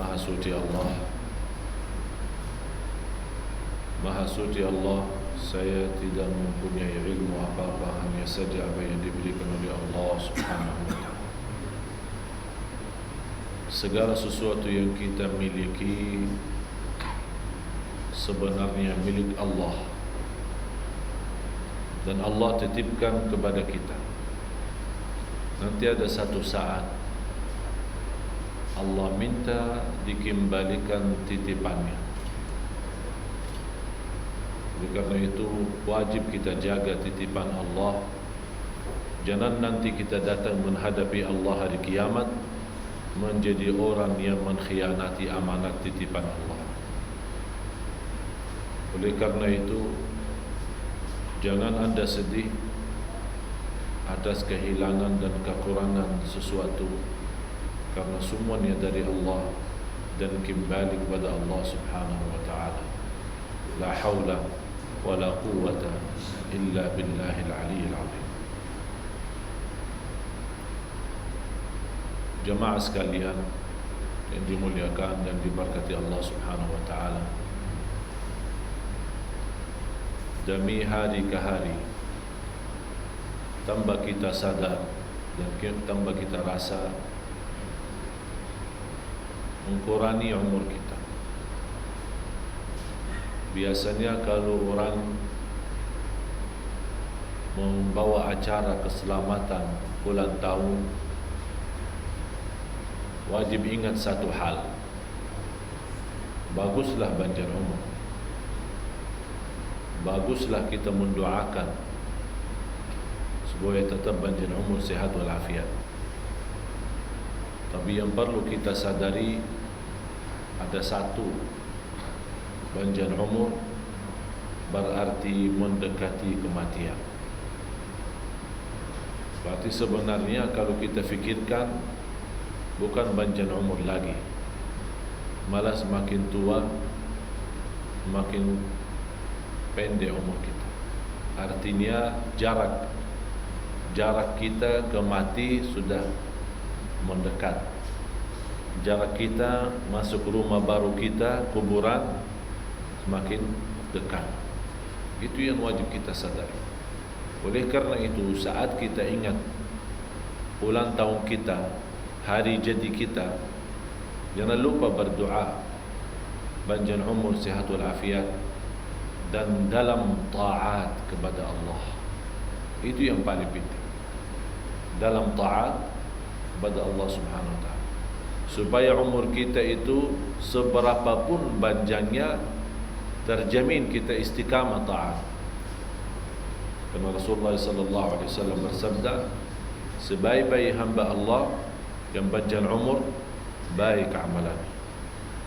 Maha suci Allah, Maha suci Allah, saya tidak mempunyai ilmu apa-apa, hanya saja apa yang diberikan oleh Allah Subhanahu wa ta'ala. Segala sesuatu yang kita miliki sebenarnya milik Allah, dan Allah titipkan kepada kita. Nanti ada satu saat Allah minta dikembalikan titipannya. Oleh karena itu wajib kita jaga titipan Allah. Jangan nanti kita datang menghadapi Allah hari kiamat menjadi orang yang mengkhianati amanat titipan Allah. Oleh karena itu jangan anda sedih atas kehilangan dan kekurangan sesuatu, karena semuanya dari Allah dan kembali kepada Allah Subhanahu wa ta'ala. La haula wa la quwwata illa billahil aliyyil azim. Jemaah sekalian yang dimuliakan dan diberkati Allah Subhanahu wa ta'ala, demi hari ke hari tambah kita sadar dan tambah kita rasa mengurangi umur kita. Biasanya kalau orang membawa acara keselamatan ulang tahun, wajib ingat satu hal, baguslah panjang umur, baguslah kita mendoakan supaya tetap panjang umur, sehat walafiat. Tapi yang perlu kita sadari ada satu, panjang umur berarti mendekati kematian. Berarti sebenarnya kalau kita fikirkan bukan panjang umur lagi, malah semakin tua makin pendek umur kita. Artinya jarak kita ke mati sudah mendekat. Jarak kita masuk rumah baru kita, kuburan, semakin dekat. Itu yang wajib kita sadari. Oleh karena itu saat kita ingat ulang tahun kita, hari jadi kita, jangan lupa berdoa panjang umur, sehat walafiat, dan dalam taat kepada Allah. Itu yang paling penting, dalam taat kepada Allah Subhanahu wa ta'ala, supaya umur kita itu seberapapun panjangnya terjamin kita istiqamah taat. Karena Rasulullah sallallahu alaihi wasallam bersabda, sebaik-baik hamba Allah yang panjang umur, baik amalan,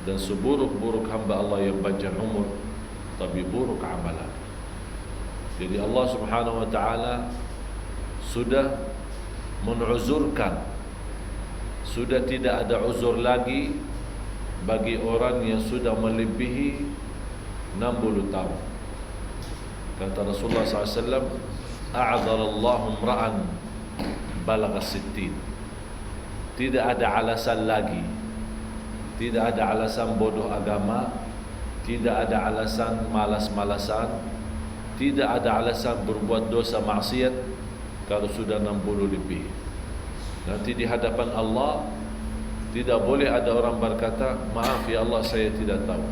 dan seburuk-buruk hamba Allah yang panjang umur tapi buruk amalan. Jadi Allah Subhanahu wa ta'ala sudah menuzurkan, sudah tidak ada uzur lagi bagi orang yang sudah melebihi 60 tahun. Kata Rasulullah SAW, a'adzarallahu imra'an balagha 60. Tidak ada alasan lagi, tidak ada alasan bodoh agama, tidak ada alasan malas-malasan, tidak ada alasan berbuat dosa maksiat kalau sudah 60 lebih. Nanti di hadapan Allah tidak boleh ada orang berkata, maaf ya Allah, saya tidak tahu.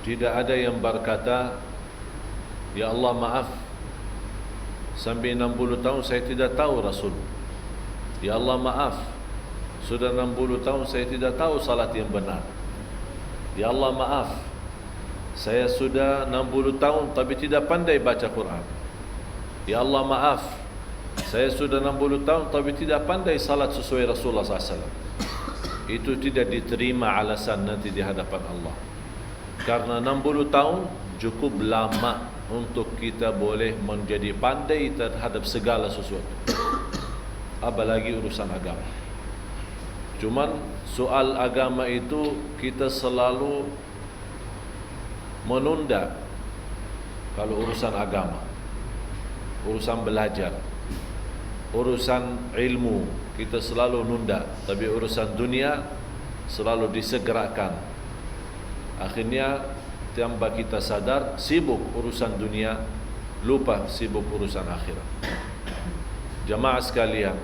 Tidak ada yang berkata, ya Allah maaf, sampai 60 tahun saya tidak tahu Rasul. Ya Allah maaf, sudah 60 tahun saya tidak tahu salat yang benar. Ya Allah maaf, saya sudah 60 tahun tapi tidak pandai baca Quran. Ya Allah maaf, saya sudah 60 tahun tapi tidak pandai salat sesuai Rasulullah SAW. Itu tidak diterima alasan nanti di hadapan Allah. Karena 60 tahun cukup lama untuk kita boleh menjadi pandai terhadap segala sesuatu, apalagi urusan agama. Cuman soal agama itu kita selalu menunda Kalau urusan agama, urusan belajar, urusan ilmu, kita selalu nunda. Tapi urusan dunia selalu disegerakan. Akhirnya tanpa kita sadar, sibuk urusan dunia, lupa sibuk urusan akhirat. Jamaah sekalian,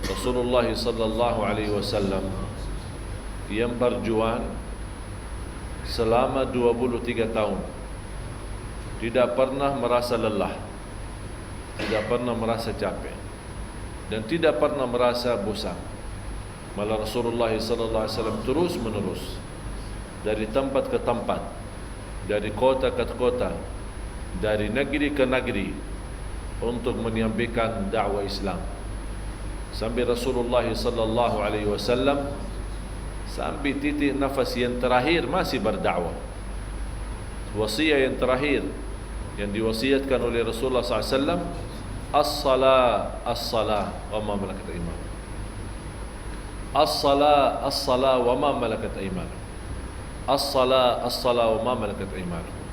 Rasulullah sallallahu alaihi wasallam yang berjuang selama 23 tahun tidak pernah merasa lelah, tidak pernah merasa capek, dan tidak pernah merasa bosan. Malah Rasulullah sallallahu alaihi wasallam terus menerus dari tempat ke tempat, dari kota ke kota, dari negeri ke negeri untuk menyampaikan dakwah Islam. Sampai Rasulullah sallallahu alaihi wasallam sampai titik nafas yang terakhir masih berdakwah. Wasiat yang terakhir yang diwasiatkan oleh Rasulullah SAW, as-salah, as-salah wa ma malakat aymanukum. As-salah, as-salah wa ma malakat aymanukum. As-salah, as-salah wa ma malakat aymanukum.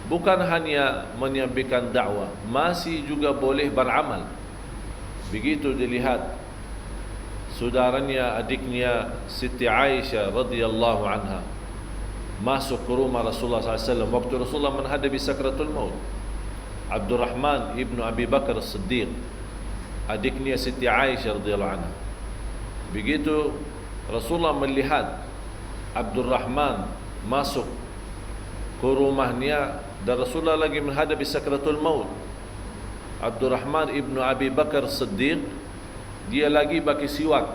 Bukan hanya menyampaikan dakwah, masih juga boleh beramal. Begitu dilihat saudaranya, adiknya Siti Aisyah radhiyallahu anha masuk ke rumah Rasulullah SAW waktu Rasulullah menghadapi sakratul maut. Abdurrahman ibnu Abi Bakar As-Siddiq, adiknya Siti Aisyah radhiyallahu anha. Begitu Rasulullah melihat Abdurrahman masuk ke rumahnya dan Rasulullah lagi menghadapi sakratul maut, Abdurrahman ibnu Abi Bakar As-Siddiq dia lagi baki siwak.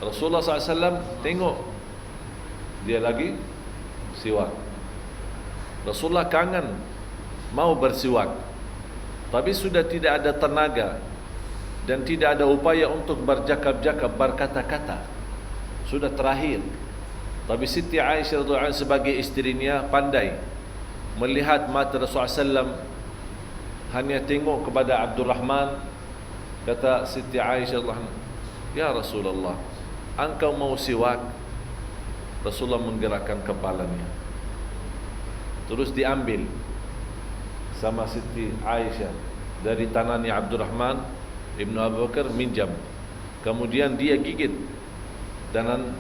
Rasulullah SAW tengok dia lagi siwak. Rasulullah kangen mau bersiwak, tapi sudah tidak ada tenaga dan tidak ada upaya untuk bercakap-cakap, berkata-kata. Sudah terakhir. Tapi Siti Aisyah radhiyallahu anha sebagai isterinya pandai melihat mata Rasulullah SAW, hanya tengok kepada Abdurrahman. Kata Siti Aisyah radhiyallahu anha, "Ya Rasulullah, engkau mau siwak?" Rasulullah menggerakkan kepalanya. Terus diambil sama Siti Aisyah dari tangannya Abdurrahman ibnu Abu Bakar, minjam. Kemudian dia gigit dengan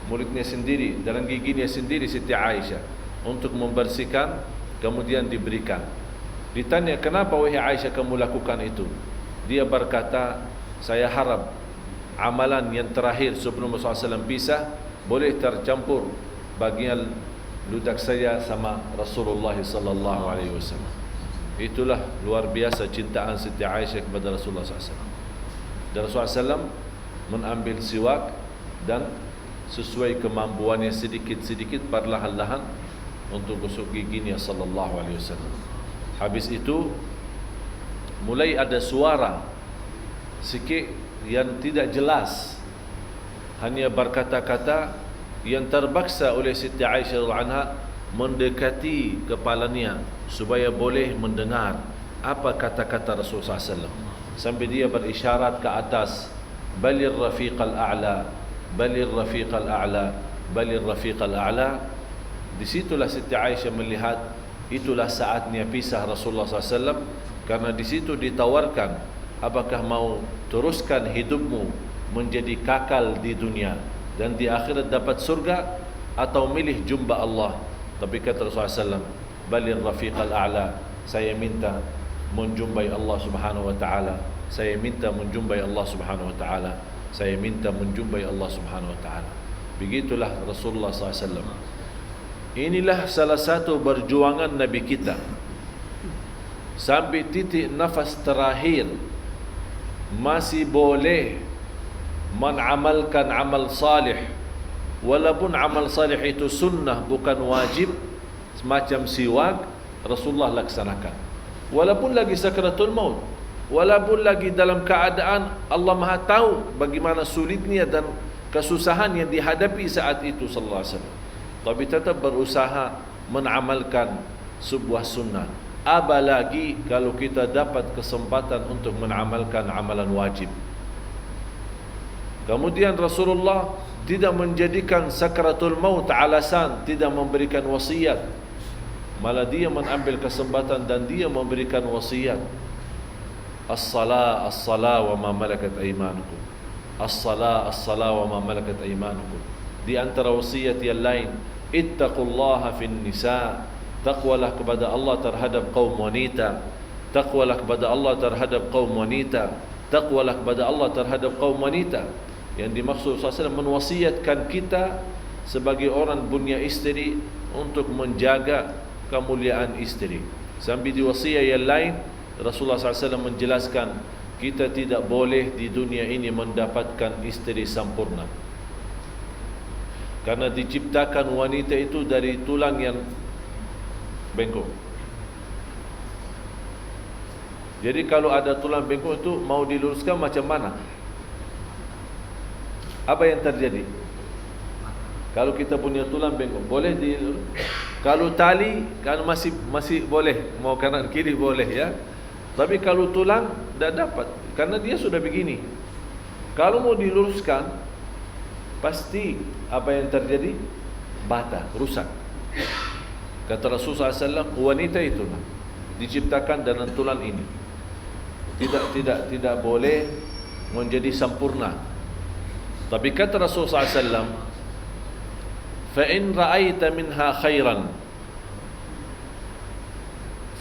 mulutnya sendiri, dengan giginya sendiri Siti Aisyah untuk membersihkan, kemudian diberikan. Ditanya, "Kenapa wahai Aisyah kamu lakukan itu?" Dia berkata, "Saya harap amalan yang terakhir sebelum Rasulullah SAW pisah boleh tercampur bagian ludak saya sama Rasulullah sallallahu alaihi wasallam." Itulah luar biasa cintaan Siti Aisyah kepada Rasulullah SAW. Dan Rasulullah SAW mengambil siwak dan sesuai kemampuannya sedikit-sedikit perlahan-lahan untuk gosok giginya sallallahu alaihi wasallam. Habis itu mulai ada suara sikit yang tidak jelas, hanya berkata-kata yang terpaksa oleh Siti Aisyah radhiyallahu anha mendekati kepalanya supaya boleh mendengar apa kata-kata Rasulullah SAW. Sampai dia berisyarat ke atas, "Balir rafiqal a'la, balir rafiqal a'la, balir rafiqal a'la." Disitulah Siti Aisyah melihat itulah saatnya pisah Rasulullah SAW, karena di situ ditawarkan, apakah mau teruskan hidupmu menjadi kakal di dunia dan di akhirat dapat surga, atau milih jumpa Allah. Tapi kata Rasulullah SAW, "Balir rafiqal a'la," saya minta menjumpai Allah Subhanahu wa taala, saya minta menjumpai Allah Subhanahu wa taala, saya minta menjumpai Allah Subhanahu wa taala. Begitulah Rasulullah SAW. Inilah salah satu perjuangan Nabi kita sampai titik nafas terakhir masih boleh mengamalkan amal salih, walaupun amal salih itu sunnah bukan wajib, semacam siwak Rasulullah laksanakan. Walaupun lagi sakratul maut, walaupun lagi dalam keadaan Allah Maha tahu bagaimana sulitnya dan kesusahan yang dihadapi saat itu sallallahu alaihi wasallam, tapi tetap berusaha mengamalkan sebuah sunnah. Apalagi kalau kita dapat kesempatan untuk mengamalkan amalan wajib. Kemudian Rasulullah tidak menjadikan sakaratul maut alasan tidak memberikan wasiat, malah dia mengambil kesempatan dan dia memberikan wasiat. As-salah, as-salah wa ma malakat aymanukum. As-salah, as-salah wa ma malakat aymanukum. Di antara wasiat yang lain, ittaqullaha fin nisa. Taqwalah kepada Allah terhadap kaum wanita. Taqwalah kepada Allah terhadap kaum wanita. Taqwalah kepada Allah terhadap kaum wanita. Yang dimaksud SAW menwasiatkan kita sebagai orang punya isteri untuk menjaga kemuliaan isteri. Sambil di wasiat yang lain, Rasulullah SAW menjelaskan kita tidak boleh di dunia ini mendapatkan isteri sempurna, karena diciptakan wanita itu dari tulang yang bengkok. Jadi kalau ada tulang bengkok itu mau diluruskan macam mana? Apa yang terjadi? Kalau kita punya tulang bengkok, boleh kalau tali kan masih boleh, mau kanan kiri boleh ya. Tapi kalau tulang tidak dapat, karena dia sudah begini. Kalau mau diluruskan, pasti apa yang terjadi? Bata, rusak. Kata Rasulullah SAW, wanita itulah diciptakan dengan tulang ini. Tidak boleh menjadi sempurna. Tapi kata Rasulullah SAW, fa in ra'aita minha khairan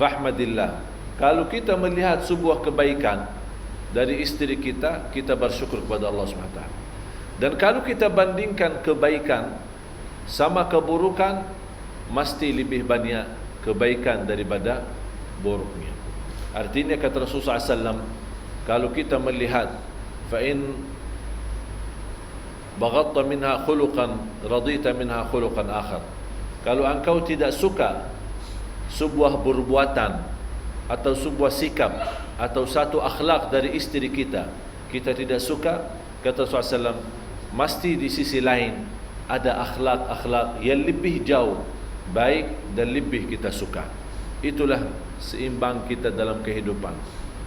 fahmadillah. Kalau kita melihat sebuah kebaikan dari istri kita, kita bersyukur kepada Allah SWT. Dan kalau kita bandingkan kebaikan sama keburukan, mesti lebih banyak kebaikan daripada buruknya. Artinya kata Rasulullah SAW, kalau kita melihat fa in baghatta minha khuluqan radita minha khuluqan akhar. Kalau engkau tidak suka sebuah perbuatan atau sebuah sikap atau satu akhlak dari istri kita, kita tidak suka, kata Rasulullah SAW, mesti di sisi lain ada akhlak-akhlak yang lebih jauh baik dan lebih kita suka. Itulah seimbang kita dalam kehidupan.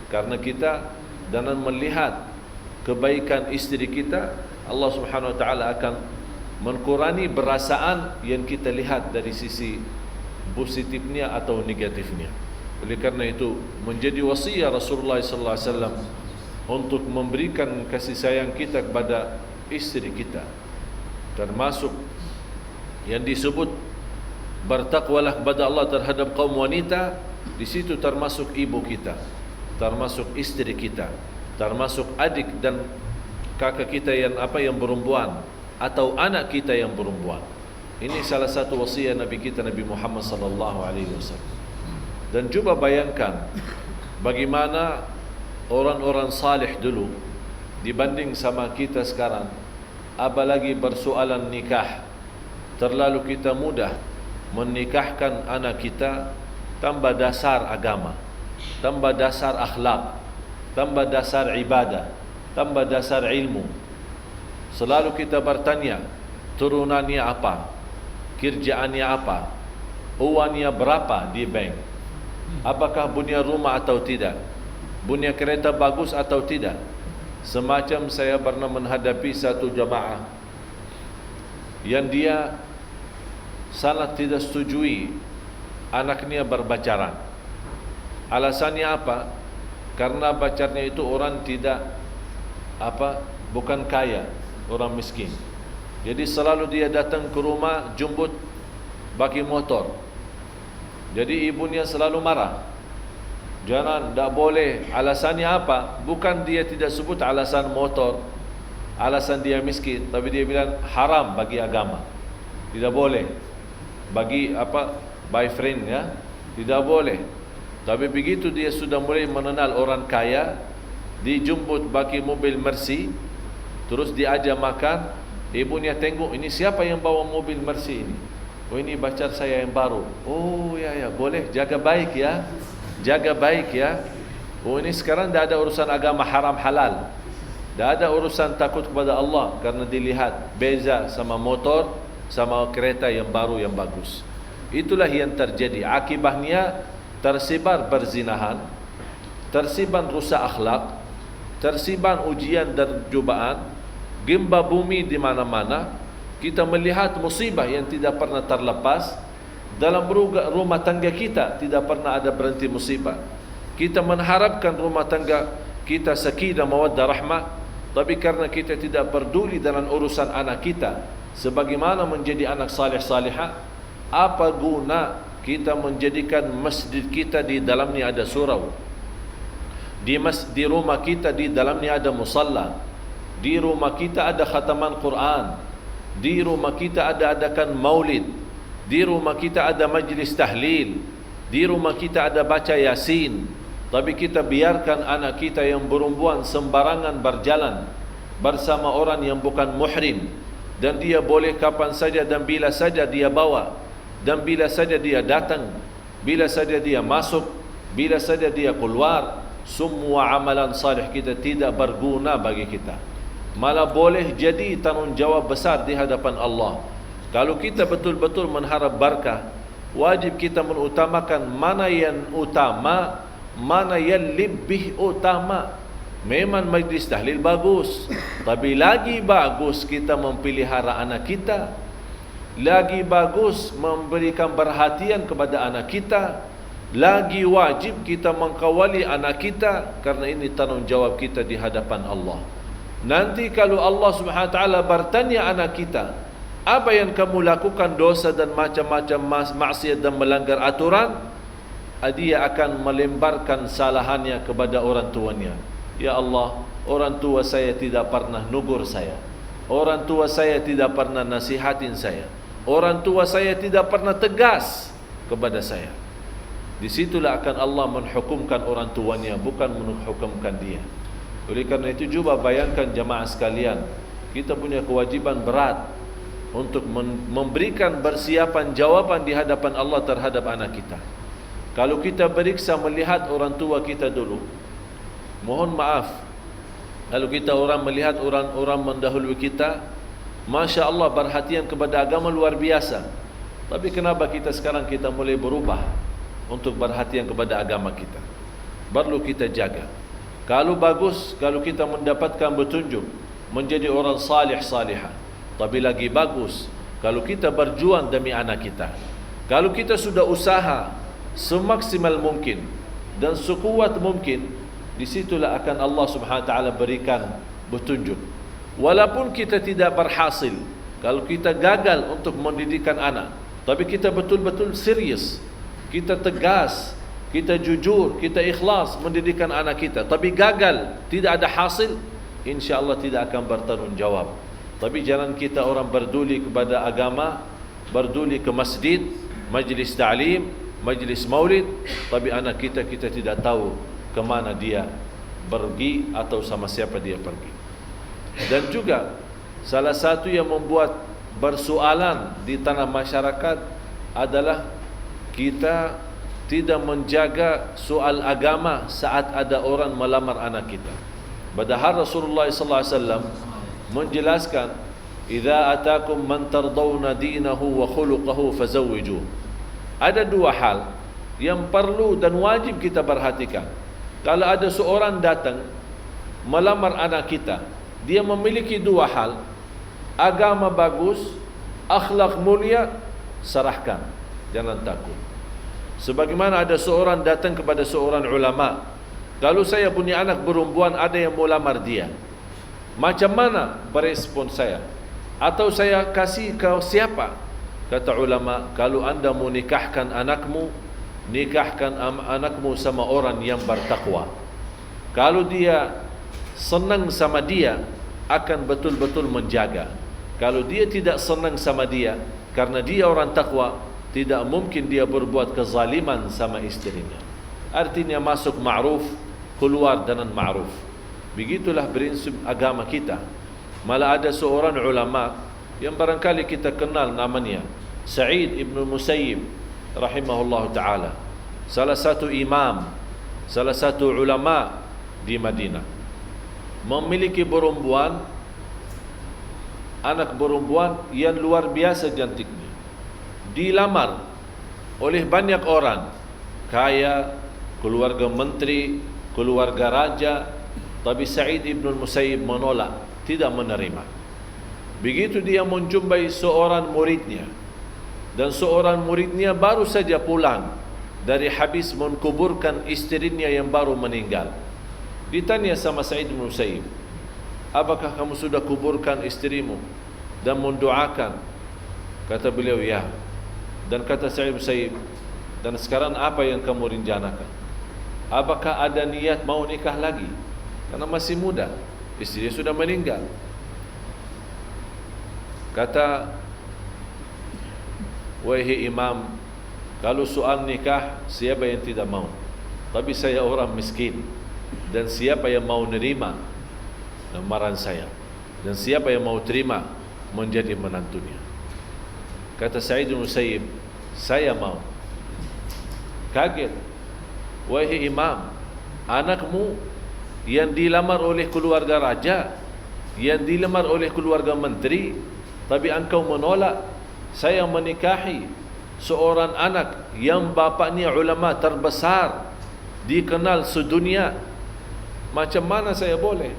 Karena kita dengan melihat kebaikan istri kita, Allah Subhanahu wa taala akan mengurangi perasaan yang kita lihat dari sisi positifnya atau negatifnya. Oleh karena itu menjadi wasiat Rasulullah sallallahu alaihi wasallam untuk memberikan kasih sayang kita kepada istri kita, termasuk yang disebut bertakwalah kepada Allah terhadap kaum wanita. Di situ termasuk ibu kita, termasuk istri kita, termasuk adik dan kakak kita yang perempuan, atau anak kita yang perempuan. Ini salah satu wasiat Nabi kita, Nabi Muhammad sallallahu alaihi wasallam. Dan coba bayangkan bagaimana orang-orang salih dulu dibanding sama kita sekarang. Apalagi bersoalan nikah, terlalu kita mudah menikahkan anak kita tanpa dasar agama, tanpa dasar akhlak, tanpa dasar ibadah, tanpa dasar ilmu. Selalu kita bertanya, turunannya apa, kerjaannya apa, uangnya berapa di bank, apakah punya rumah atau tidak, punya kereta bagus atau tidak. Semacam saya pernah menghadapi satu jamaah yang dia sangat tidak setujui anaknya berpacaran. Alasannya apa? Karena pacarnya itu orang tidak bukan kaya, orang miskin. Jadi selalu dia datang ke rumah jemput pakai motor. Jadi ibunya selalu marah. Jangan, tidak boleh. Alasannya apa? Bukan dia tidak sebut alasan motor, alasan dia miskin, tapi dia bilang haram bagi agama. Tidak boleh. Bagi boyfriend ya, tidak boleh. Tapi begitu dia sudah mulai mengenal orang kaya, dijemput pakai mobil Mercy, terus diajak makan, ibunya tengok, ini siapa yang bawa mobil Mercy ini? Oh, ini pacar saya yang baru. Oh ya boleh, jaga baik ya. Jaga baik ya. Oh, ini sekarang tidak ada urusan agama haram halal, tidak ada urusan takut kepada Allah, karena dilihat beza sama motor sama kereta yang baru yang bagus. Itulah yang terjadi. Akibatnya tersebar perzinahan, tersebar rusak akhlak, tersebar ujian dan cubaan, gempa bumi di mana-mana, kita melihat musibah yang tidak pernah terlepas. Dalam rumah tangga kita tidak pernah ada berhenti musibah. Kita mengharapkan rumah tangga kita sakinah mawaddah rahmah, tapi karena kita tidak peduli dalam urusan anak kita sebagaimana menjadi anak saleh salihah, apa guna kita menjadikan masjid kita di dalamnya ada surau, di rumah kita di dalamnya ada musalla, di rumah kita ada khataman Quran, di rumah kita ada adakan maulid, di rumah kita ada majlis tahlil, di rumah kita ada baca yasin, tapi kita biarkan anak kita yang perempuan sembarangan berjalan bersama orang yang bukan muhrim, dan dia boleh kapan saja dan bila saja dia bawa, dan bila saja dia datang, bila saja dia masuk, bila saja dia keluar. Semua amalan salih kita tidak berguna bagi kita, malah boleh jadi tanggungjawab besar di hadapan Allah. Kalau kita betul-betul mengharap barakah, wajib kita mengutamakan mana yang utama, mana yang lebih utama. Memang majlis tahlil bagus, tapi lagi bagus kita memelihara anak kita, lagi bagus memberikan perhatian kepada anak kita, lagi wajib kita mengkawali anak kita, karena ini tanggungjawab kita di hadapan Allah. Nanti kalau Allah Subhanahu wa taala bertanya anak kita, apa yang kamu lakukan dosa dan macam-macam maksiat dan melanggar aturan, dia akan melemparkan salahannya kepada orang tuanya. Ya Allah, orang tua saya tidak pernah nugur saya, orang tua saya tidak pernah nasihatin saya, orang tua saya tidak pernah tegas kepada saya. Disitulah akan Allah menghukumkan orang tuanya, bukan menghukumkan dia. Oleh karena itu, cuba bayangkan jamaah sekalian, kita punya kewajiban berat untuk memberikan persiapan jawaban di hadapan Allah terhadap anak kita. Kalau kita periksa melihat orang tua kita dulu, mohon maaf, kalau kita orang melihat orang-orang mendahului kita, Masya Allah perhatian kepada agama luar biasa. Tapi kenapa kita sekarang kita mulai berubah untuk perhatian kepada agama kita? Perlu kita jaga. Kalau bagus, kalau kita mendapatkan petunjuk menjadi orang salih salihah. Tapi lagi bagus kalau kita berjuang demi anak kita. Kalau kita sudah usaha semaksimal mungkin dan sekuat mungkin, disitulah akan Allah Subhanahu wa taala berikan petunjuk. Walaupun kita tidak berhasil, kalau kita gagal untuk mendidikan anak, tapi kita betul-betul serius, kita tegas, kita jujur, kita ikhlas mendidikan anak kita, tapi gagal, tidak ada hasil, insya-Allah tidak akan bertanggungjawab. Tapi jangan kita orang berduli kepada agama, berduli ke masjid, majlis ta'lim, majlis maulid, tapi anak kita tidak tahu ke mana dia pergi atau sama siapa dia pergi. Dan juga salah satu yang membuat bersoalan di tanah masyarakat adalah kita tidak menjaga soal agama saat ada orang melamar anak kita. Padahal Rasulullah sallallahu alaihi wasallam menjelaskan, "Idza atakum man tardawna dinahu wa khuluquhu fazawwijuh." Ada dua hal yang perlu dan wajib kita perhatikan. Kalau ada seorang datang melamar anak kita, dia memiliki dua hal, agama bagus, akhlak mulia, serahkan, jangan takut. Sebagaimana ada seorang datang kepada seorang ulama, kalau saya punya anak perempuan ada yang mau lamar dia, macam mana berespon saya? Atau saya kasih ke siapa? Kata ulama, kalau anda mau nikahkan anakmu, nikahkan anakmu sama orang yang bertakwa. Kalau dia senang sama dia, akan betul-betul menjaga. Kalau dia tidak senang sama dia, karena dia orang takwa, tidak mungkin dia berbuat kezaliman sama istrinya. Artinya masuk ma'ruf, keluar dengan ma'ruf. Begitulah prinsip agama kita. Malah ada seorang ulama yang barangkali kita kenal namanya, Sa'id ibn Musayyib rahimahullah ta'ala, salah satu imam, salah satu ulama di Madinah, memiliki perempuan, anak perempuan yang luar biasa cantiknya, dilamar oleh banyak orang, kaya, keluarga menteri, keluarga raja, tapi Sa'id ibn Musayyib menolak, tidak menerima. Begitu dia menjumpai seorang muridnya, dan seorang muridnya baru saja pulang dari habis menkuburkan istrinya yang baru meninggal. Ditanya sama Sa'id bin Musayyib, apakah kamu sudah kuburkan istrimu dan mendoakan? Kata beliau, ya. Dan kata Sa'id bin Musayyib, dan sekarang apa yang kamu rencanakan? Apakah ada niat mau nikah lagi? Karena masih muda, istrinya sudah meninggal. Kata, wahai imam, kalau soal nikah, siapa yang tidak mau? Tapi saya orang miskin, dan siapa yang mau nerima lamaran saya? Dan siapa yang mau terima menjadi menantunya? Kata Sa'id bin Musayyib, saya mau. Kaget, wahai imam, anakmu yang dilamar oleh keluarga raja, yang dilamar oleh keluarga menteri, tapi engkau menolak saya menikahi seorang anak yang bapaknya ulama terbesar, dikenal sedunia. Macam mana saya boleh?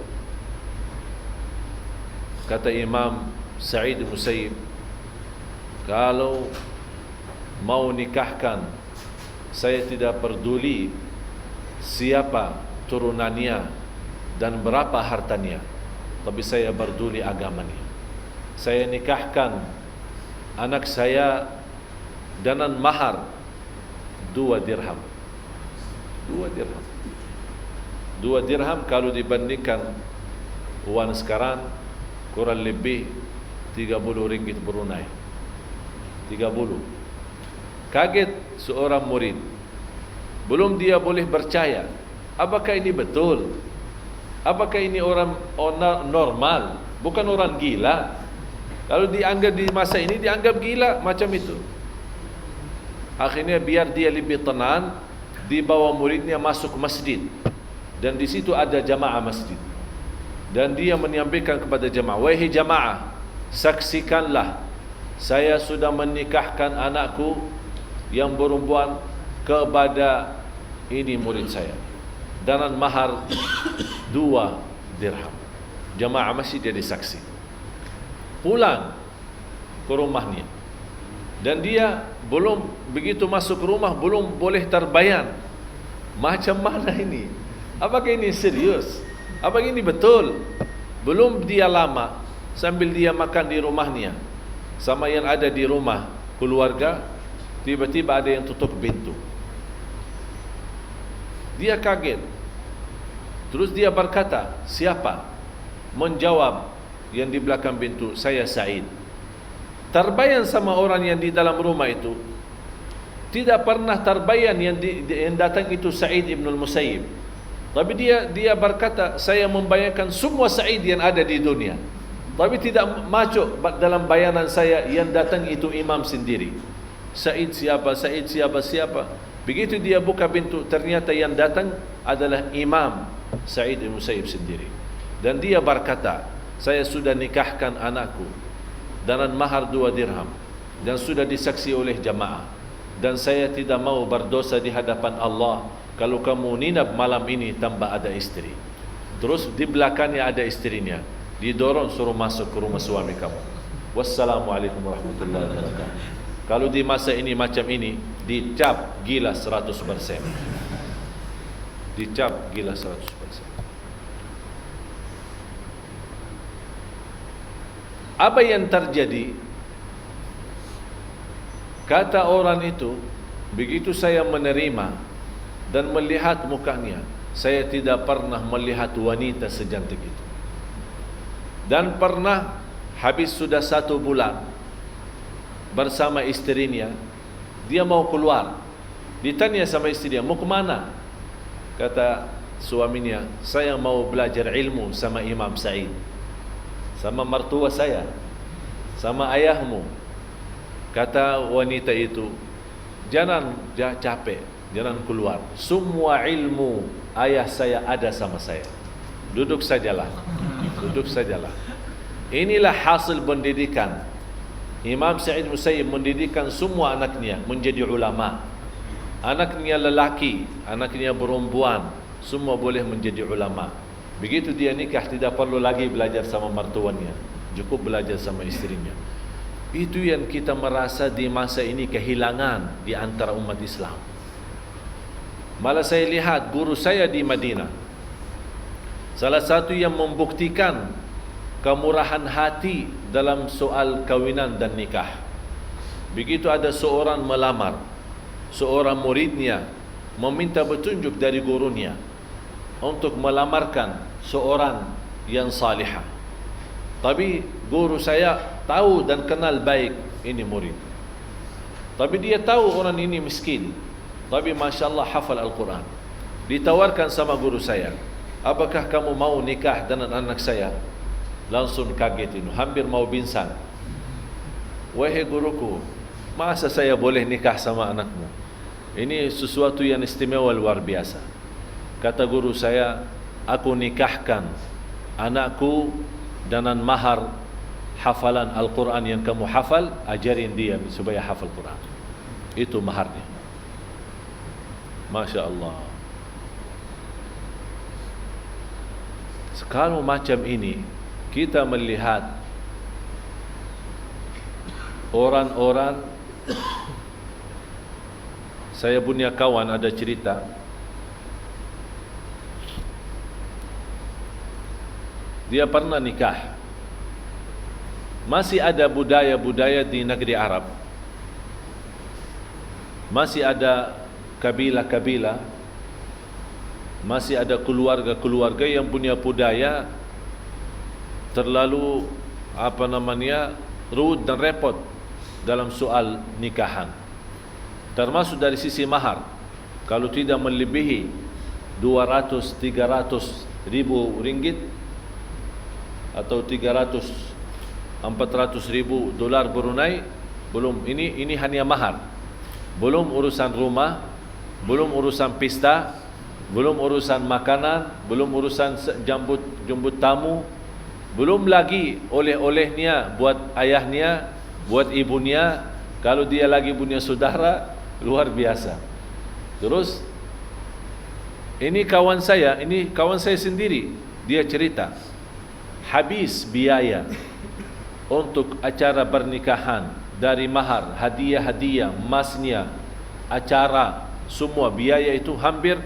Kata Imam Sa'id bin Musayyib, kalau mau nikahkan, saya tidak peduli siapa turunannya dan berapa hartanya, tapi saya peduli agamanya. Saya nikahkan anak saya dengan mahar 2 dirham. 2 dirham. 2 dirham kalau dibandingkan uang sekarang kurang lebih 30 ringgit Brunei. 30. Kaget seorang murid. Belum dia boleh percaya. Apakah ini betul? Apakah ini orang normal? Bukan orang gila. Kalau dianggap di masa ini dianggap gila macam itu. Akhirnya biar dia lebih tenang, dibawa muridnya masuk masjid, dan di situ ada jamaah masjid, dan dia menyampaikan kepada jamaah, wahai jamaah, saksikanlah saya sudah menikahkan anakku yang perempuan kepada ini murid saya dengan mahar 2 dirham. Jamaah masjid jadi saksi. Pulang ke rumahnya, dan dia belum begitu masuk rumah belum boleh terbayang macam mana ini. Apakah ini serius? Apakah ini betul? Belum dia lama, sambil dia makan di rumahnya sama yang ada di rumah keluarga, tiba-tiba ada yang tutup pintu. Dia kaget. Terus dia berkata, siapa? Menjawab yang di belakang pintu, saya Sa'id. Terbayang sama orang yang di dalam rumah itu. Tidak pernah terbayang yang datang itu Sa'id ibn al-Musayyib. Tapi dia berkata, saya membayangkan semua Sa'id yang ada di dunia, tapi tidak masuk dalam bayangan saya yang datang itu imam sendiri. Sa'id siapa? Sa'id siapa? Begitu dia buka pintu, ternyata yang datang adalah Imam Sa'id ibn Musayyib sendiri. Dan dia berkata, saya sudah nikahkan anakku dengan mahar 2 dirham dan sudah disaksi oleh jamaah, dan saya tidak mau berdosa di hadapan Allah kalau kamu ninap malam ini tanpa ada istri. Terus di belakangnya ada istrinya, didorong suruh masuk ke rumah suami kamu. Wassalamualaikum warahmatullahi wabarakatuh. Kalau di masa ini macam ini, dicap gila 100%. Dicap gila 100%. Apa yang terjadi? Kata orang itu, begitu saya menerima dan melihat mukanya, saya tidak pernah melihat wanita secantik itu. Dan pernah habis sudah 1 bulan bersama istrinya, dia mau keluar. Ditanya sama istrinya, mau ke mana? Kata suaminya, saya mau belajar ilmu sama Imam Sa'id, sama mertua saya, sama ayahmu. Kata wanita itu, jangan capek, jangan keluar. Semua ilmu ayah saya ada sama saya. Duduk sajalah. Duduk sajalah. Inilah hasil pendidikan. Imam Sa'id Musayyib mendidikkan semua anaknya menjadi ulama. Anaknya lelaki, anaknya perempuan, semua boleh menjadi ulama. Begitu dia nikah, tidak perlu lagi belajar sama mertuanya. cukup belajar sama istrinya. Itu yang kita merasa di masa ini kehilangan di antara umat Islam. Malah saya lihat guru saya di Madinah, salah satu yang membuktikan kemurahan hati dalam soal kawinan dan nikah. Begitu ada seorang melamar, seorang muridnya meminta petunjuk dari gurunya untuk melamarkan seorang yang salihah. Tapi guru saya tahu dan kenal baik ini murid. Tapi dia tahu orang ini miskin, tapi Masya Allah hafal Al-Quran. Ditawarkan sama guru saya, apakah kamu mau nikah dengan anak saya? Langsung kaget itu, hampir mau pingsan. Wahai guruku, masa saya boleh nikah sama anakmu? Ini sesuatu yang istimewa luar biasa. Kata guru saya, aku nikahkan anakku dengan mahar hafalan Al-Quran yang kamu hafal, ajarin dia supaya hafal Quran. Itu maharnya. Masya Allah. Kalau macam ini kita melihat orang-orang, saya punya kawan ada cerita, dia pernah nikah. Masih ada budaya-budaya di negeri Arab, masih ada kabilah-kabilah, masih ada keluarga-keluarga yang punya budaya terlalu ruwet dan repot dalam soal nikahan. Termasuk dari sisi mahar, kalau tidak melebihi 200-300 ribu ringgit atau 400 ribu dolar Brunei, belum, ini hanya mahar, belum urusan rumah, belum urusan pesta, belum urusan makanan, belum urusan jemput tamu, belum lagi oleh-olehnya buat ayahnya, buat ibunya, kalau dia lagi punya saudara, luar biasa. Terus ini kawan saya sendiri, dia cerita habis biaya untuk acara pernikahan, dari mahar, hadiah-hadiah, emasnya, acara, semua biaya itu hampir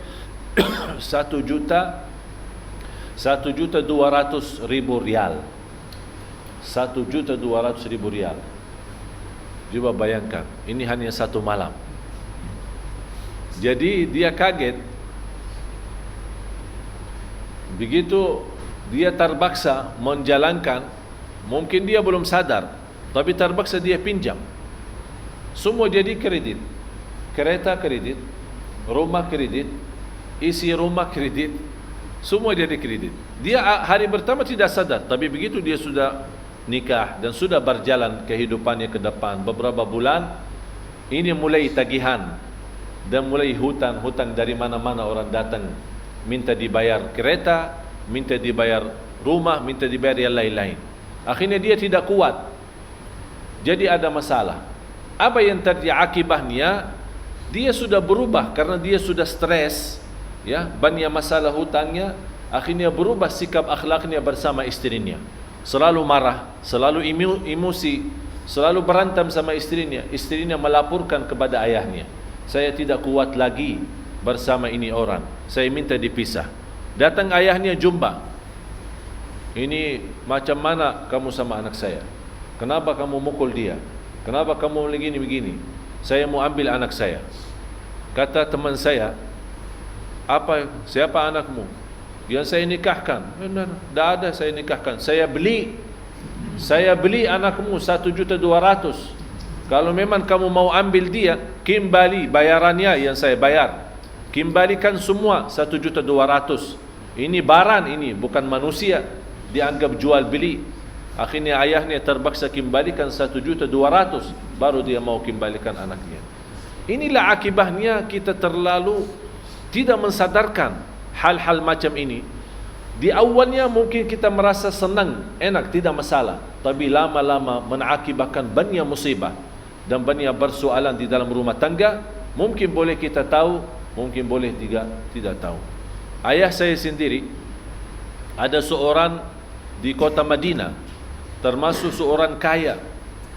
1.200.000 rial. 1.200.000 rial. Coba bayangkan, ini hanya satu malam. Jadi dia kaget. Begitu dia terpaksa menjalankan, mungkin dia belum sadar, tapi terpaksa dia pinjam. Semua jadi kredit. Kereta kredit, rumah kredit, isi rumah kredit, semua jadi kredit. Dia hari pertama tidak sadar, tapi begitu dia sudah nikah dan sudah berjalan kehidupannya ke depan beberapa bulan, ini mulai tagihan dan mulai hutang dari mana-mana orang datang minta dibayar kereta, minta dibayar rumah, minta dibayar yang lain-lain. Akhirnya dia tidak kuat, jadi ada masalah. Apa yang terjadi akibatnya? Dia sudah berubah karena dia sudah stres, ya, banyak masalah hutangnya. Akhirnya berubah sikap akhlaknya bersama istrinya, selalu marah, selalu emosi, selalu berantem sama istrinya. Istrinya melaporkan kepada ayahnya, saya tidak kuat lagi bersama ini orang, saya minta dipisah. Datang ayahnya jumpa, ini macam mana kamu sama anak saya? Kenapa kamu mukul dia? Kenapa kamu begini? Saya mau ambil anak saya. Kata teman saya, siapa anakmu? Yang saya nikahkan. Benar, tidak ada saya nikahkan. Saya beli anakmu 1.200.000. Kalau memang kamu mau ambil dia, kembali bayarannya yang saya bayar. Kembalikan semua 1.200.000. Ini barang, ini bukan manusia, dianggap jual beli. Akhirnya ayahnya terpaksa kembalikan 1.200.000, baru dia mau kembalikan anaknya. Inilah akibatnya kita terlalu tidak mensadarkan hal-hal macam ini. Di awalnya mungkin kita merasa senang, enak, tidak masalah, tapi lama-lama mengakibatkan banyak musibah dan banyak persoalan di dalam rumah tangga. Mungkin boleh kita tahu, mungkin boleh tidak tahu. Ayah saya sendiri, ada seorang di kota Madinah, termasuk seorang kaya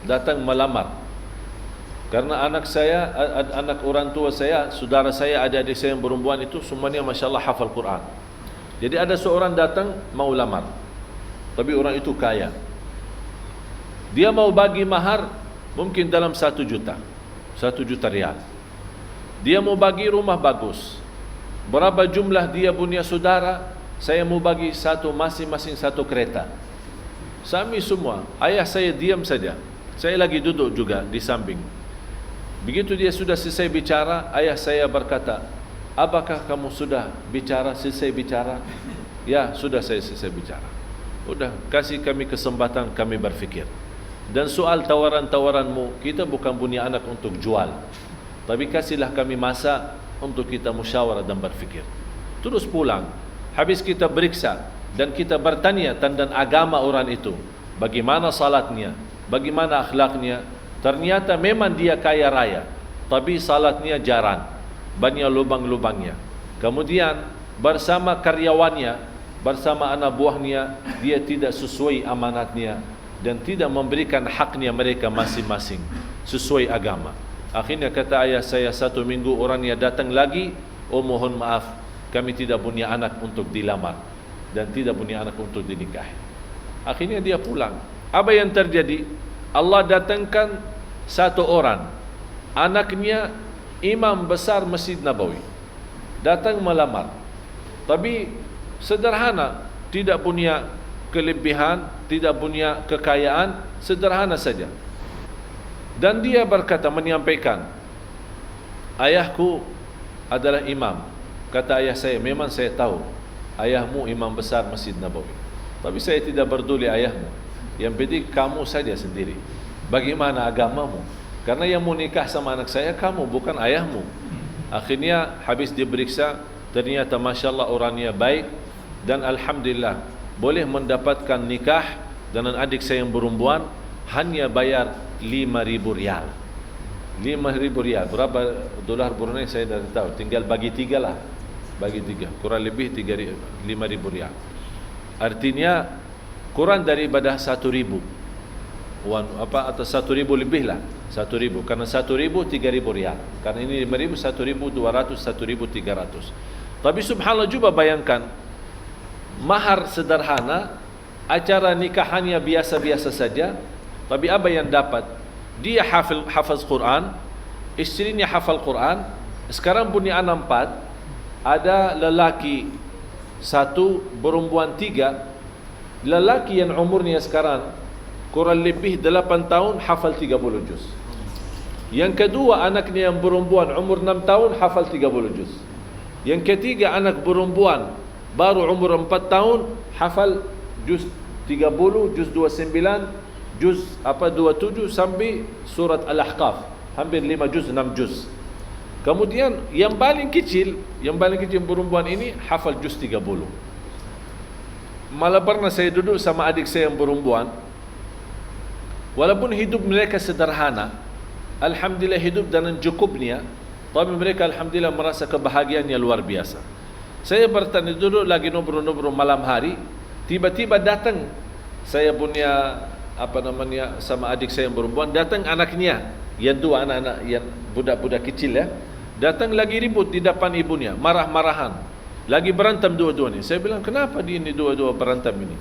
datang melamar. Karena anak saya, anak orang tua saya, saudara saya, adik-adik saya yang perempuan itu semuanya Masya Allah hafal Quran. Jadi ada seorang datang mau lamar, tapi orang itu kaya. Dia mau bagi mahar mungkin dalam 1 juta, 1 juta rial. Dia mau bagi rumah bagus. Berapa jumlah dia punya saudara? Saya mau bagi masing-masing 1 kereta. Sami semua. Ayah saya diam saja. Saya lagi duduk juga di samping. Begitu dia sudah selesai bicara, ayah saya berkata, apakah kamu sudah selesai bicara? Ya, sudah saya selesai bicara. Udah, kasih kami kesempatan kami berfikir. Dan soal tawaran-tawaranmu, kita bukan punya anak untuk jual, tapi kasihlah kami masa untuk kita musyawarah dan berfikir. Terus pulang, habis kita periksa dan kita bertanya tentang agama orang itu, bagaimana salatnya, bagaimana akhlaknya. Ternyata memang dia kaya raya, tapi salatnya jarang, banyak lubang-lubangnya. Kemudian bersama karyawannya, bersama anak buahnya, dia tidak sesuai amanatnya dan tidak memberikan haknya mereka masing-masing sesuai agama. Akhirnya kata ayah saya, 1 minggu orangnya datang lagi, oh mohon maaf, kami tidak punya anak untuk dilamar dan tidak punya anak untuk dinikahi. Akhirnya dia pulang. Apa yang terjadi? Allah datangkan 1 orang, anaknya imam besar Masjid Nabawi, datang melamar, tapi sederhana, tidak punya kelebihan, tidak punya kekayaan, sederhana saja. Dan dia berkata, menyampaikan, ayahku adalah imam. Kata ayah saya, memang saya tahu ayahmu imam besar Masjid Nabawi, tapi saya tidak peduli ayahmu, yang penting kamu saja sendiri. Bagaimana agamamu? Karena yang mau nikah sama anak saya kamu, bukan ayahmu. Akhirnya habis diperiksa, ternyata Masya Allah orangnya baik, dan Alhamdulillah boleh mendapatkan nikah dengan adik saya yang perempuan, hanya bayar 5.000 rial. 5.000 rial, berapa dolar Brunei saya dah tahu, tinggal bagi 3 lah, bagi 3, kurang lebih 5.000 rial. Artinya kurang daripada 1.000 atau 1.000 lebih lah, 1.000, karena 1.000 3.000 rial, karena ini 5.000, 1.200, 1.300. Tapi subhanallah, juga bayangkan, mahar sederhana, acara nikahannya biasa-biasa saja, tapi apa yang dapat? Dia hafaz Quran, istrinya hafal Quran, sekarang punya anak 4, ada lelaki 1, perempuan 3. Lelaki yang umurnya sekarang kurang lebih 8 tahun hafal 30 juz. Yang kedua anaknya yang perempuan umur 6 tahun hafal 30 juz. Yang ketiga anak perempuan baru umur 4 tahun hafal juz 30, juz 29, juz 27 sampai surat Al-Ahqaf, hampir 5 juz, 6 juz. Kemudian yang paling kecil perempuan ini hafal juz 30. Malah pernah saya duduk sama adik saya yang perempuan, walaupun hidup mereka sederhana, alhamdulillah hidup dengan cukupnya, tapi mereka alhamdulillah merasa kebahagiaannya luar biasa. Saya bertanya, duduk lagi ngobrol-ngobrol malam hari, tiba-tiba datang saya punya sama adik saya yang perempuan, datang anaknya yang 2 anak-anak yang budak-budak kecil ya, datang lagi ribut di depan ibunya, marah-marahan, lagi berantem dua-duanya. Saya bilang, kenapa ini dua-dua berantem ini?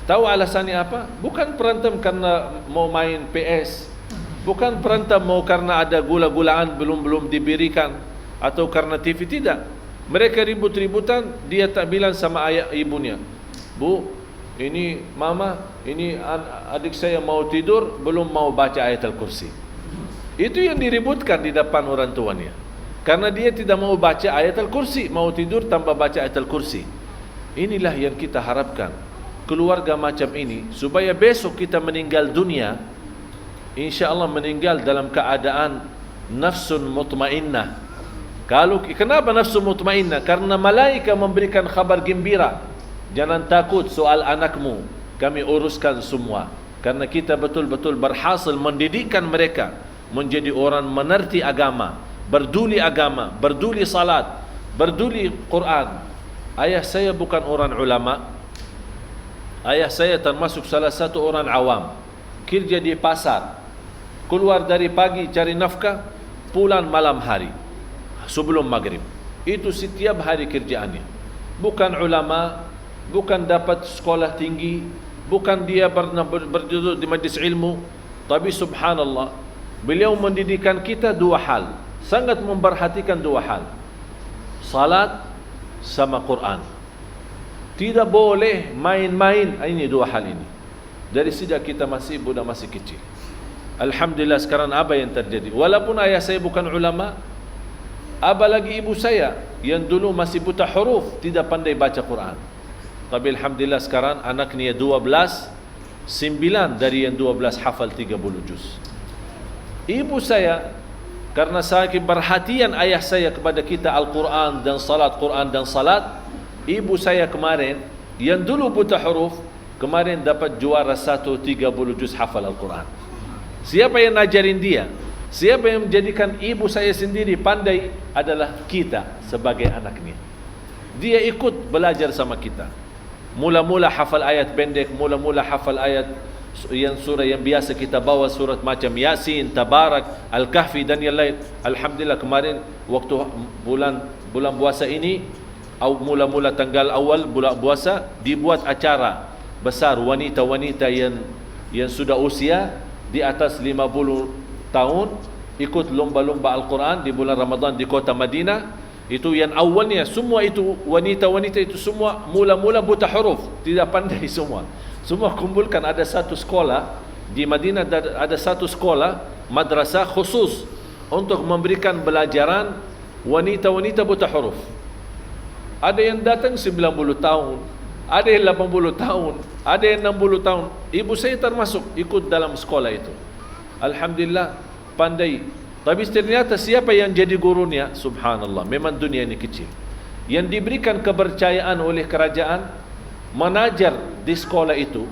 Tahu alasannya apa? Bukan berantem karena mau main PS, bukan berantem mau karena ada gula-gulaan belum diberikan, atau karena TV, tidak. Mereka ribut-ributan, dia tak bilang sama ayah ibunya, Bu, ini mama, ini adik saya mau tidur, belum mau baca ayat Al-Kursi. Itu yang diributkan di depan orang tuanya, karena dia tidak mau baca ayat Al-Kursi, mau tidur tanpa baca ayat Al-Kursi. Inilah yang kita harapkan, keluarga macam ini, supaya besok kita meninggal dunia, insya Allah meninggal dalam keadaan nafsun mutmainnah. Kenapa nafsun mutmainnah? Karena malaikat memberikan kabar gembira, jangan takut soal anakmu, kami uruskan semua. Karena kita betul-betul berhasil mendidikkan mereka menjadi orang mengerti agama, berduli salat, berduli Quran. Ayah saya bukan orang ulama, Ayah saya termasuk salah satu orang awam, kerja di pasar, keluar dari pagi cari nafkah, pulang malam hari sebelum maghrib. Itu setiap hari kerjaannya. Bukan ulama, bukan dapat sekolah tinggi, bukan dia pernah berduduk di majlis ilmu, tapi subhanallah, beliau mendidikan kita dua hal, sangat memperhatikan dua hal: salat sama Quran. Tidak boleh main-main. Ini dua hal ini dari sejak kita masih budak, masih kecil. Alhamdulillah sekarang apa yang terjadi? Walaupun ayah saya bukan ulama, apalagi ibu saya yang dulu masih buta huruf, tidak pandai baca Quran, tapi alhamdulillah sekarang anaknya 12, 9 dari yang 12 hafal 30 juz. Ibu saya, karena saking perhatian ayah saya kepada kita Al-Quran dan salat, Quran dan salat, ibu saya kemarin yang dulu buta huruf, kemarin dapat juara 1 30 juz hafal Al-Quran. Siapa yang ngajarin dia? Siapa yang menjadikan ibu saya sendiri pandai? Adalah kita sebagai anaknya. Dia ikut belajar sama kita. Mula-mula hafal ayat pendek, mula-mula hafal ayat yang surah yang biasa kita bawa, surat macam Yasin, Tabarak, Al-Kahfi dan yang lain. Alhamdulillah kemarin waktu bulan puasa ini, mula-mula tanggal awal bulan puasa, dibuat acara besar wanita-wanita yang sudah usia di atas 50 tahun ikut lomba-lomba Al-Quran di bulan Ramadan di kota Madinah. Itu yang awalnya semua itu wanita-wanita itu semua mula-mula buta huruf, tidak pandai semua. Semua kumpulkan, ada satu sekolah di Madinah, ada satu sekolah madrasah khusus untuk memberikan pelajaran wanita-wanita buta huruf. Ada yang datang 90 tahun, ada yang 80 tahun, ada yang 60 tahun. Ibu saya termasuk ikut dalam sekolah itu. Alhamdulillah pandai. Tapi ternyata siapa yang jadi gurunya? Subhanallah, memang dunia ini kecil. Yang diberikan kepercayaan oleh kerajaan mengajar di sekolah itu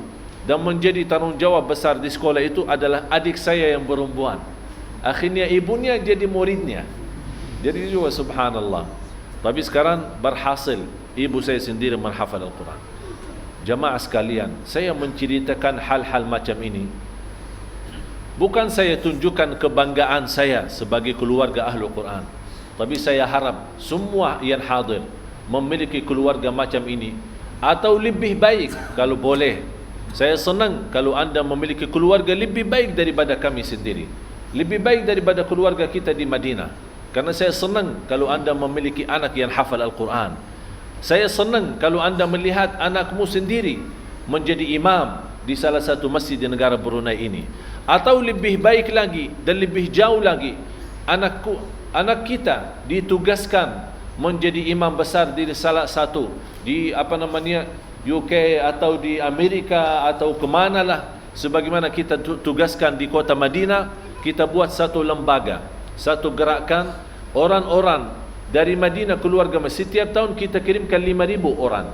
dan menjadi tanggungjawab besar di sekolah itu adalah adik saya yang perempuan. Akhirnya ibunya jadi muridnya. Jadi juga subhanallah. Tapi sekarang berhasil ibu saya sendiri menghafal Al-Quran. Jamaah sekalian, saya menceritakan hal-hal macam ini bukan saya tunjukkan kebanggaan saya sebagai keluarga Ahlul Quran, tapi saya harap semua yang hadir memiliki keluarga macam ini, atau lebih baik kalau boleh. Saya senang kalau anda memiliki keluarga lebih baik daripada kami sendiri, lebih baik daripada keluarga kita di Madinah. Karena saya senang kalau anda memiliki anak yang hafal Al-Quran. Saya senang kalau anda melihat anakmu sendiri menjadi imam di salah satu masjid di negara Brunei ini. Atau lebih baik lagi dan lebih jauh lagi, anak kita ditugaskan menjadi imam besar di salah satu di UK atau di Amerika atau kemanalah. Sebagaimana kita tugaskan di kota Madinah, kita buat satu lembaga, satu gerakan, orang-orang dari Madinah keluarga. Setiap tahun kita kirimkan 5,000 orang.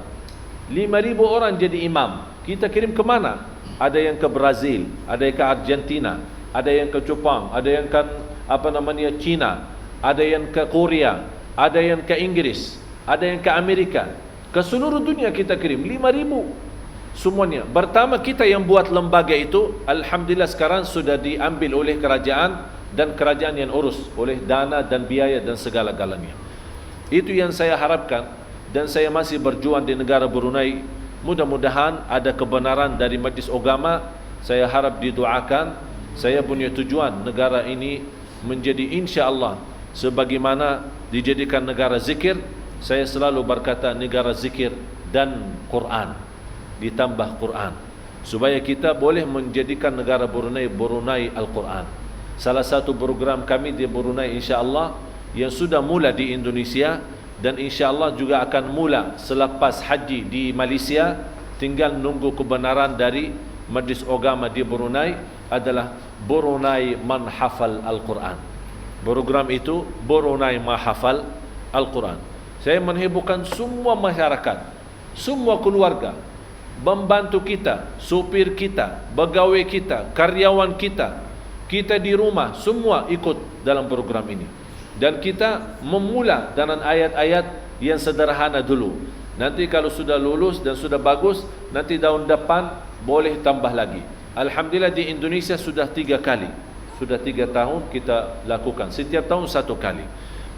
5,000 orang jadi imam. Kita kirim ke mana? Ada yang ke Brazil, ada yang ke Argentina, ada yang ke Jepang, ada yang ke China, ada yang ke Korea, ada yang ke Inggris, ada yang ke Amerika. Ke seluruh dunia kita kirim 5,000 semuanya. Pertama kita yang buat lembaga itu, alhamdulillah sekarang sudah diambil oleh kerajaan, dan kerajaan yang urus oleh dana dan biaya dan segala-galanya. Itu yang saya harapkan, dan saya masih berjuang di negara Brunei. Mudah-mudahan ada kebenaran dari Majlis Agama. Saya harap didoakan. Saya punya tujuan negara ini menjadi insya-Allah sebagaimana dijadikan negara zikir. Saya selalu berkata negara zikir dan Quran ditambah Quran, supaya kita boleh menjadikan negara Brunei Al-Quran. Salah satu program kami di Brunei insya-Allah yang sudah mula di Indonesia, dan insya-Allah juga akan mula selepas haji di Malaysia, tinggal nunggu kebenaran dari Majlis Agama di Brunei, adalah Brunei Manhafal Al-Quran. Program itu Brunei Manhafal Al-Quran. Saya menghiburkan semua masyarakat, semua keluarga, membantu kita, supir kita, pegawai kita, karyawan kita, kita di rumah semua ikut dalam program ini. Dan kita memula dengan ayat-ayat yang sederhana dulu. Nanti kalau sudah lulus dan sudah bagus, nanti tahun depan boleh tambah lagi. Alhamdulillah di Indonesia sudah 3 kali. Sudah 3 tahun kita lakukan. Setiap tahun 1 kali.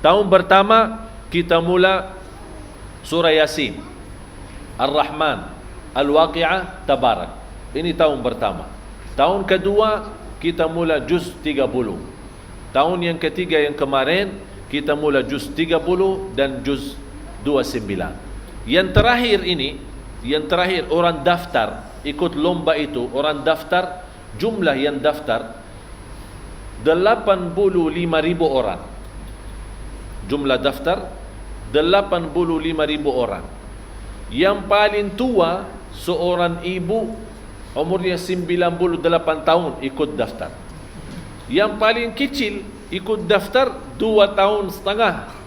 Tahun pertama kita mula surah Yasin, Ar-Rahman, Al-Waqi'ah, Tabarak. Ini tahun pertama. Tahun kedua kita mula juz 30. Tahun yang ketiga yang kemarin kita mula juz 30 dan juz 29. Yang terakhir ini, yang terakhir orang daftar ikut lomba itu, orang daftar, jumlah yang daftar 85.000 orang. Jumlah daftar 85.000 orang. Yang paling tua seorang ibu umurnya 98 tahun ikut daftar. Yang paling kecil ikut daftar 2 tahun setengah.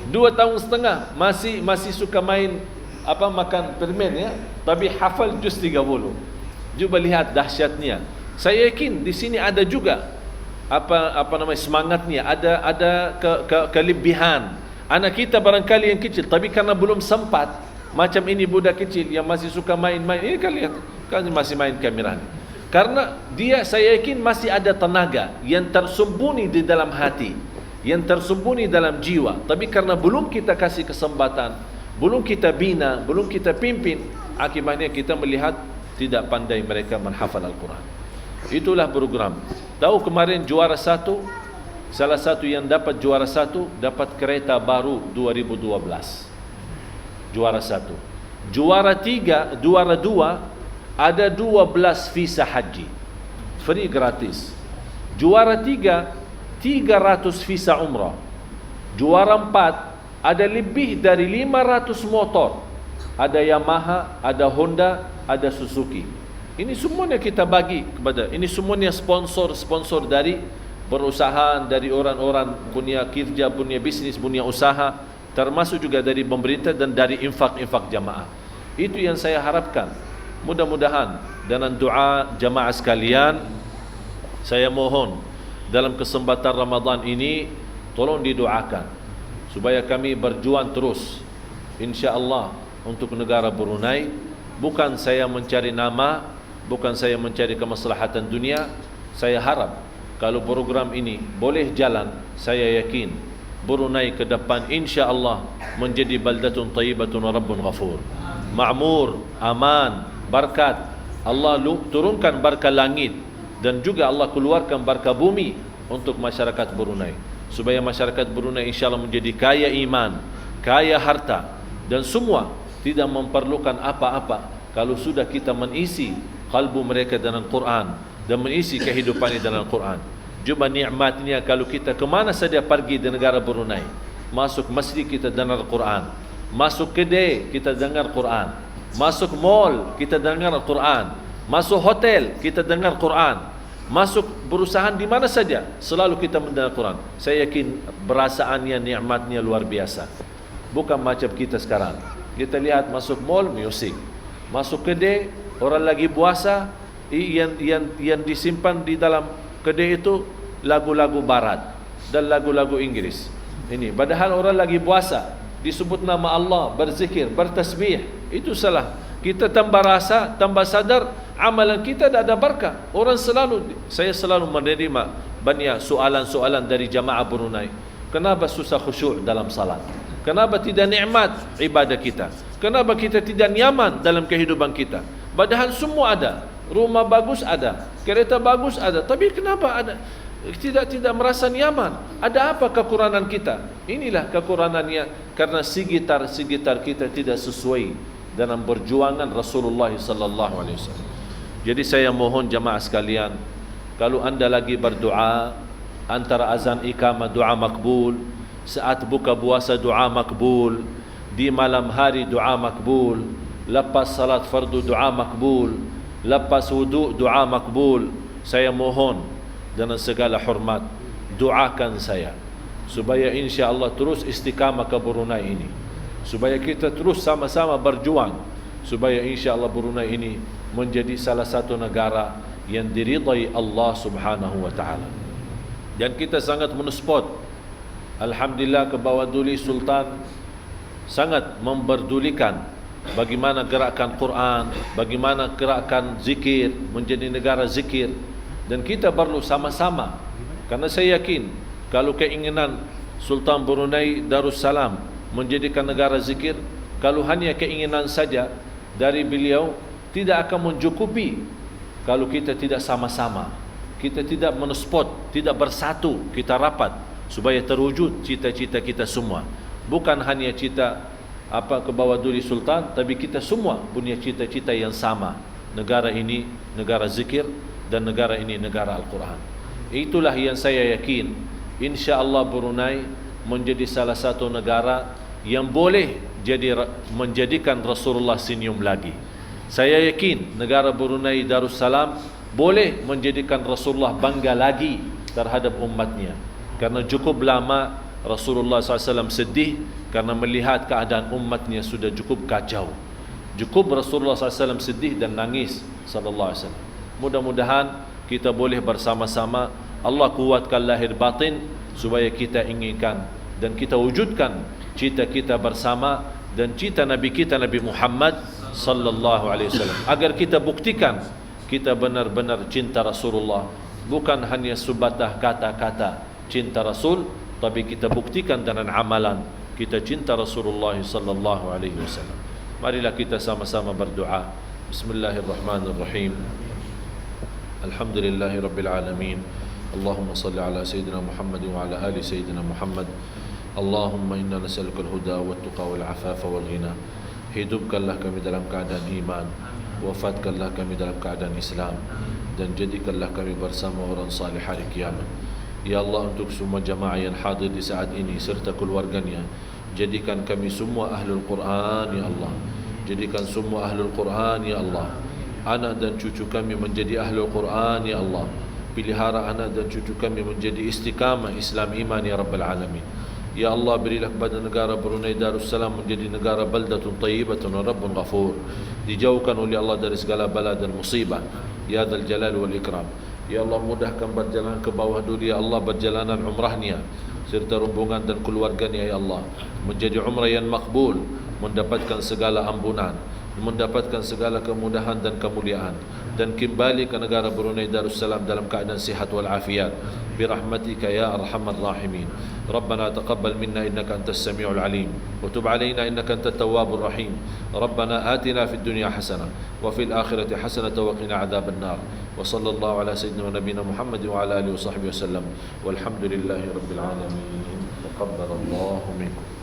2 tahun setengah masih suka main makan permen ya, tapi hafal juz 30. Cuba lihat dahsyatnya. Saya yakin di sini ada juga semangatnya, ada kelebihan. Anak kita barangkali yang kecil, tapi karena belum sempat, macam ini budak kecil yang masih suka main-main. Ini kan lihat, kan masih main kamera. Karena dia, saya yakin masih ada tenaga yang tersembunyi di dalam hati, yang tersembunyi dalam jiwa. Tapi karena belum kita kasih kesempatan, belum kita bina, belum kita pimpin, akibatnya kita melihat tidak pandai mereka menghafal Al-Quran. Itulah program. Tahu kemarin juara 1, salah satu yang dapat juara 1 dapat kereta baru 2012. Juara 1. Juara 3, juara 2 ada 12 visa haji. Free, gratis. Juara 3 300 visa umrah. Juara 4 ada lebih dari 500 motor. Ada Yamaha, ada Honda, ada Suzuki. Ini semuanya kita bagi kepada, ini semuanya sponsor dari perusahaan, dari orang-orang punya kerja, punya bisnis, punya usaha, termasuk juga dari pemerintah dan dari infak jamaah. Itu yang saya harapkan. Mudah-mudahan dengan doa jamaah sekalian, saya mohon dalam kesempatan Ramadan ini tolong didoakan supaya kami berjuang terus insya-Allah untuk negara Brunei. Bukan saya mencari nama, bukan saya mencari kemaslahatan dunia. Saya harap kalau program ini boleh jalan, saya yakin Brunei ke depan insya-Allah menjadi baldatun thayyibatun wa rabbun ghafur. Ma'mur, aman, berkat. Allah turunkan berkat langit dan juga Allah keluarkan berkat bumi untuk masyarakat Brunei, supaya masyarakat Brunei insya-Allah menjadi kaya iman, kaya harta, dan semua tidak memerlukan apa-apa kalau sudah kita mengisi kalbu mereka dengan Quran dan mengisi kehidupan dengan Quran. Cuba nikmatnya kalau kita kemana saja pergi di negara Brunei, masuk masjid kita dengar Quran, masuk kedai kita dengar Quran, masuk mall kita dengar Quran, masuk hotel kita dengar Quran, masuk perusahaan di mana saja selalu kita mendengar Quran. Saya yakin perasaannya, nikmatnya luar biasa. Bukan macam kita sekarang. Kita lihat masuk mall musik, masuk kedai orang lagi puasa, yang disimpan di dalam kedai itu lagu-lagu barat dan lagu-lagu Inggris. Ini padahal orang lagi puasa, disebut nama Allah, berzikir, bertasbih. Itu salah. Kita tambah rasa, tambah sadar, amalan kita tidak ada berkah. Saya selalu menerima banyak soalan-soalan dari jamaah Brunei. Kenapa susah khusyuk dalam salat? Kenapa tidak nikmat ibadah kita? Kenapa kita tidak nyaman dalam kehidupan kita? Padahal semua ada. Rumah bagus ada, kereta bagus ada, tapi kenapa ada tidak merasa nyaman? Ada apa kekurangan kita? Inilah kekurangannya karena sekitar kita tidak sesuai dalam perjuangan Rasulullah sallallahu alaihi wasallam. Jadi saya mohon jamaah sekalian, kalau anda lagi berdoa antara azan iqamah doa makbul, saat buka puasa doa makbul, di malam hari doa makbul, lepas salat fardu doa makbul, lepas wudu doa makbul. Saya mohon dengan segala hormat, doakan saya supaya insya-Allah terus istiqamah ke Brunei ini, supaya kita terus sama-sama berjuang supaya insya-Allah Brunei ini menjadi salah satu negara yang diridai Allah Subhanahu wa taala. Dan kita sangat mensupport, alhamdulillah, ke bawah Duli Sultan sangat memperdulikan bagaimana gerakan Quran, bagaimana gerakan zikir, menjadi negara zikir. Dan kita perlu sama-sama, karena saya yakin kalau keinginan Sultan Brunei Darussalam menjadikan negara zikir, kalau hanya keinginan saja dari beliau tidak akan mencukupi kalau kita tidak sama-sama, kita tidak menspot, tidak bersatu, kita rapat supaya terwujud cita-cita kita semua. Bukan hanya cita ke bawah duli sultan, tapi kita semua punya cita-cita yang sama. Negara ini negara zikir dan negara ini negara Al-Quran. Itulah yang saya yakin, insya-Allah Brunei menjadi salah satu negara yang boleh menjadikan Rasulullah senyum lagi. Saya yakin negara Brunei Darussalam boleh menjadikan Rasulullah bangga lagi terhadap umatnya, karena cukup lama Rasulullah SAW sedih karena melihat keadaan umatnya sudah cukup kacau. Cukup Rasulullah SAW sedih dan nangis sallallahu alaihi wasallam. Mudah-mudahan kita boleh bersama-sama, Allah kuatkan lahir batin supaya kita inginkan dan kita wujudkan cita kita bersama dan cita Nabi kita Nabi Muhammad sallallahu alaihi wasallam, agar kita buktikan kita benar-benar cinta Rasulullah, bukan hanya sebatas kata-kata cinta Rasul, tapi kita buktikan dengan amalan kita cinta Rasulullah sallallahu alaihi wasallam. Marilah kita sama-sama berdoa. Bismillahirrahmanirrahim. Alhamdulillahirabbil alamin. Allahumma salli ala sayyidina Muhammad wa ala ali sayyidina Muhammad. Allahumma inna nas'aluka al-huda wat-tuqa wal-'afafa wal-ghina. Hidupkanlah kami dalam keadaan iman, wafatkanlah kami dalam keadaan Islam, dan jadikanlah kami bersama orang salih hari kiamat. Ya Allah, untuk semua jamaah yang hadir di saat ini serta keluarganya, jadikan kami semua ahlul Quran ya Allah. Jadikan semua ahlul Quran ya Allah. Anak dan cucu kami menjadi ahlul Quran ya Allah. Pilihara anak dan cucu kami menjadi istiqamah Islam iman ya Rabbal Alamin. Ya Allah, berilah kepada negara Brunei Darussalam menjadi negara baldatun tayyibatun wa rabbun ghafur. Dijauhkan oleh Allah dari segala bala dan musibah ya Dzal Jalal wal Ikram. Ya Allah, mudahkan berjalan ke bawah dulu ya Allah, perjalanan umrahnya serta rombongan dan keluarganya ya Allah, menjadi umrah yang makbul, mendapatkan segala ampunan, mendapatkan segala kemudahan dan kemuliaan, dan kembali ke negara Brunei Darussalam dalam keadaan sihat wal afiat birahmatika ya arhamar rahimin. Rabbana taqabbal minna innaka antas samiul alim wa tub alaina innaka antat tawwabur rahim. Rabbana atina fid dunya hasanah wa fil akhirati hasanah wa qina adzaban nar. Wa sallallahu ala sayyidina wa nabiyina Muhammad wa ala alihi wa sahbihi wasallam. Walhamdulillahi rabbil alamin. Taqabbalallahu minkum.